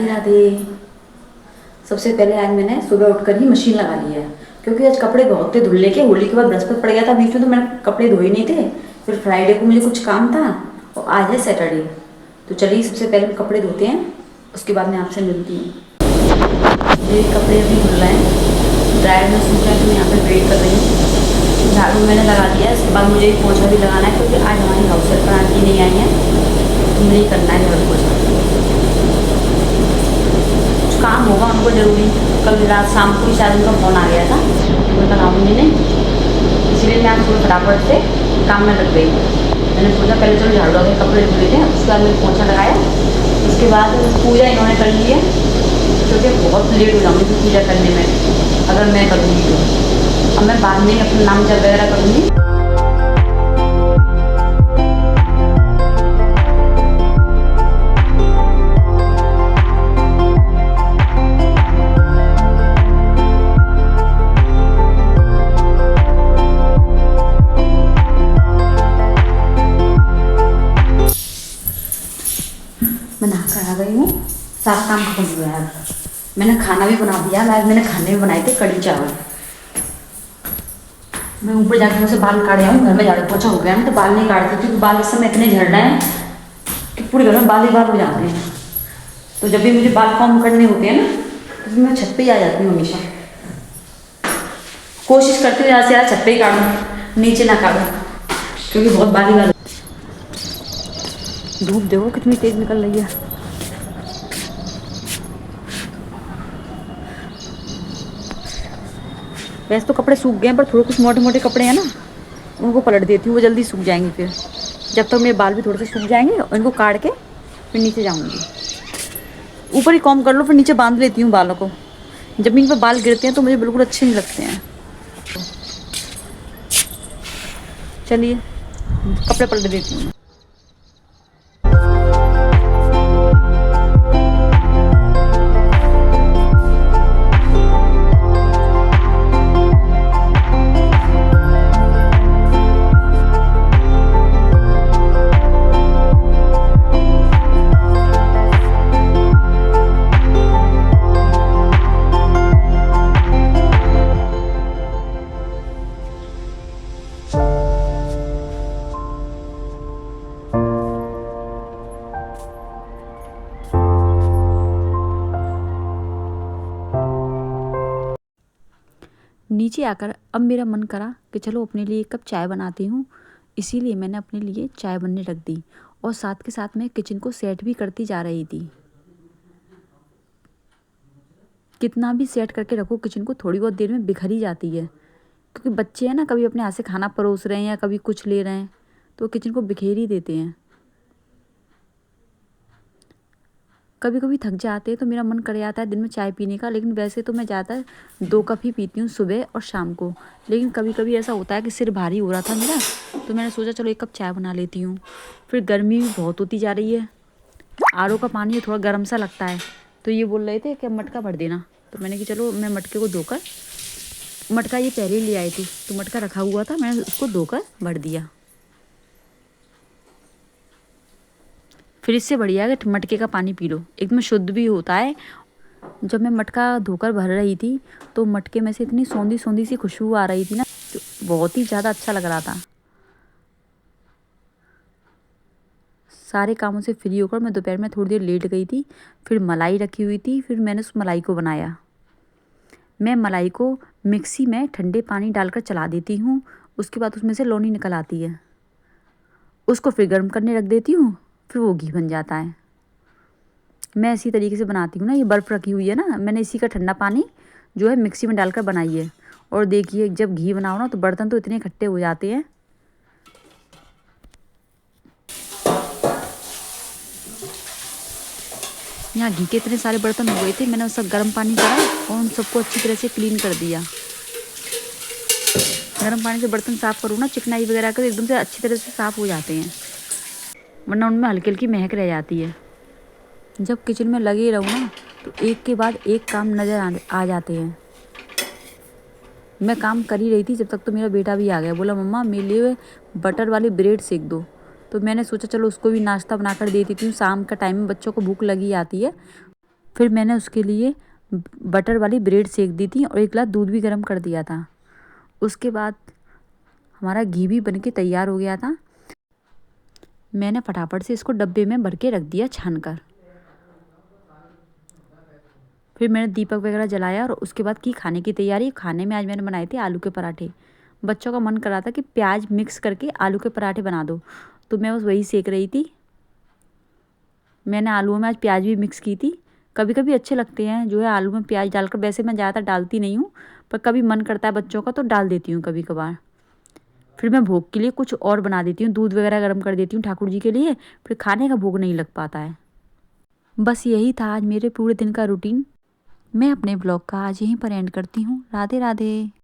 राधे राधे। सबसे पहले आज मैंने सुबह उठकर ही मशीन लगा ली है, क्योंकि आज कपड़े बहुत थे धुलने के। होली के बाद बृहस्पति पड़ गया था बीच में, तो मैंने कपड़े धोए नहीं थे। फिर फ्राइडे को मुझे कुछ काम था और आज है सैटरडे। तो चलिए सबसे पहले हम कपड़े धोते हैं, उसके बाद मैं आपसे मिलती हूँ। मेरे कपड़े अभी धुल रहे हैं, ड्रायर में सूख रहे हैं, तो मैं यहाँ पर वेट कर रही हूँ। झाड़ू मैंने लगा दिया है, इसके बाद मुझे पोछा भी लगाना है, क्योंकि आज हमारी हाउस हेल्पर आंटी नहीं आई है, तो मुझे करना है झाड़ू पोछा। कुछ काम होगा उनको ज़रूरी। कल रात शाम को ही शायद उनका फ़ोन आ गया था, उनका मम्मी ने, इसलिए मैं आज थोड़ा फटाफट से काम में लग गई। मैंने सोचा पहले चलो झाड़ू लगा के कपड़े धो लेते हैं, उसके बाद मैंने पोछा लगाया। उसके बाद पूजा इन्होंने कर ली है, क्योंकि बहुत लेट हो जाऊँगी पूजा करने में अगर मैं करूँगी तो। अब मैं बाद में अपना नाम जप वगैरह करूँगी। मैं नहा कर आ गई हूँ, सारा काम खत्म हो गया है। मैंने खाना भी बना दिया। आज मैंने खाने में बनाए थे कढ़ी चावल। मैं ऊपर जाकर उसे बाल काट आऊँ, घर में झाड़ू पोछा हो गया ना, तो बाल नहीं काटती, क्योंकि बाल इस समय इतने झड़ रहे हैं कि पूरे घर में बाल ही बाल हो जाते हैं। तो जब भी मुझे बाल कॉम करने होते हैं ना, तो फिर मैं छत पे ही आ जाती हूँ हमेशा। कोशिश करती हूँ ज़्यादा से ज़्यादा छत पे ही काटूँ, नीचे ना काटूँ, क्योंकि बहुत बाल ही बाल। धूप देखो कितनी तेज निकल रही है। वैसे तो कपड़े सूख गए हैं, पर थोड़े कुछ मोटे मोटे कपड़े हैं ना, उनको पलट देती हूँ, वो जल्दी सूख जाएंगे। फिर जब तक मेरे बाल भी थोड़े से सूख जाएंगे, और इनको काट के फिर नीचे जाऊँगी। ऊपर ही कॉम कर लो, फिर नीचे बांध लेती हूँ बालों को। जमीन पर बाल गिरते हैं तो मुझे बिल्कुल अच्छे नहीं लगते हैं। चलिए कपड़े पलट देती हूँ। नीचे आकर अब मेरा मन करा कि चलो अपने लिए एक कप चाय बनाती हूँ, इसीलिए मैंने अपने लिए चाय बनने रख दी, और साथ के साथ मैं किचन को सेट भी करती जा रही थी। कितना भी सेट करके रखो किचन को, थोड़ी बहुत देर में बिखर ही जाती है, क्योंकि बच्चे हैं ना, कभी अपने हाथ से खाना परोस रहे हैं या कभी कुछ ले रहे हैं, तो किचन को बिखेर ही देते हैं। कभी कभी थक जाते हैं तो मेरा मन कर जाता है दिन में चाय पीने का, लेकिन वैसे तो मैं ज़्यादा 2 कप ही पीती हूँ सुबह और शाम को। लेकिन कभी कभी ऐसा होता है कि सिर भारी हो रहा था मेरा, तो मैंने सोचा चलो 1 कप चाय बना लेती हूँ। फिर गर्मी भी बहुत होती जा रही है, आरओ का पानी थोड़ा गर्म सा लगता है, तो ये बोल रहे थे कि मटका भर देना, तो मैंने कि चलो मैं मटके को धोकर, मटका ये पहले ही ले आई थी तो मटका रखा हुआ था, मैंने उसको धोकर भर दिया। फिर इससे बढ़िया है कि मटके का पानी पी लो, एकदम शुद्ध भी होता है। जब मैं मटका धोकर भर रही थी तो मटके में से इतनी सौंधी सौंधी सी खुशबू आ रही थी ना, तो बहुत ही ज़्यादा अच्छा लग रहा था। सारे कामों से फ्री होकर मैं दोपहर में थोड़ी देर लेट गई थी। फिर मलाई रखी हुई थी, फिर मैंने उस मलाई को बनाया। मैं मलाई को मिक्सी में ठंडे पानी डालकर चला देती हूँ, उसके बाद उसमें से लोनी निकल आती है, उसको फिर गर्म करने रख देती हूँ, फिर वो घी बन जाता है। मैं इसी तरीके से बनाती हूँ ना। ये बर्फ़ रखी हुई है ना, मैंने इसी का ठंडा पानी जो है मिक्सी में डालकर बनाई है। और देखिए जब घी बनाओ ना, तो बर्तन तो इतने इकट्ठे हो जाते हैं। यहाँ घी के इतने सारे बर्तन हो गए थे, मैंने सब गर्म पानी करा और उन सबको अच्छी तरह से क्लीन कर दिया। गर्म पानी से बर्तन साफ़ करो ना, चिकनाई वगैरह कर एकदम से अच्छी तरह से साफ़ हो जाते हैं, वरना उनमें हल्की हल्की महक रह जाती है। जब किचन में लगे रहो ना, तो एक के बाद एक काम नज़र आ जाते हैं। मैं काम कर ही रही थी जब तक तो मेरा बेटा भी आ गया, बोला मम्मा मेरे लिए बटर वाली ब्रेड सेक दो। तो मैंने सोचा चलो उसको भी नाश्ता बना कर दे देती हूँ, शाम का टाइम में बच्चों को भूख लगी आती है। फिर मैंने उसके लिए बटर वाली ब्रेड सेक दी थी और एक गिलास दूध भी गर्म कर दिया था। उसके बाद हमारा घी भी बन के तैयार हो गया था। मैंने फटाफट से इसको डब्बे में भर के रख दिया छान कर। फिर मैंने दीपक वगैरह जलाया और उसके बाद की खाने की तैयारी। खाने में आज मैंने बनाए थे आलू के पराठे। बच्चों का मन कर रहा था कि प्याज मिक्स करके आलू के पराठे बना दो, तो मैं बस वही सेक रही थी। मैंने आलूओं में आज प्याज भी मिक्स की थी। कभी कभी अच्छे लगते हैं जो है आलू में प्याज डालकर, वैसे मैं ज़्यादातर डालती नहीं हूँ, पर कभी मन करता है बच्चों का तो डाल देती हूँ कभी कभार। फिर मैं भोग के लिए कुछ और बना देती हूँ, दूध वगैरह गर्म कर देती हूँ ठाकुर जी के लिए, फिर खाने का भोग नहीं लग पाता है। बस यही था आज मेरे पूरे दिन का रूटीन। मैं अपने ब्लॉग का आज यहीं पर एंड करती हूँ। राधे राधे।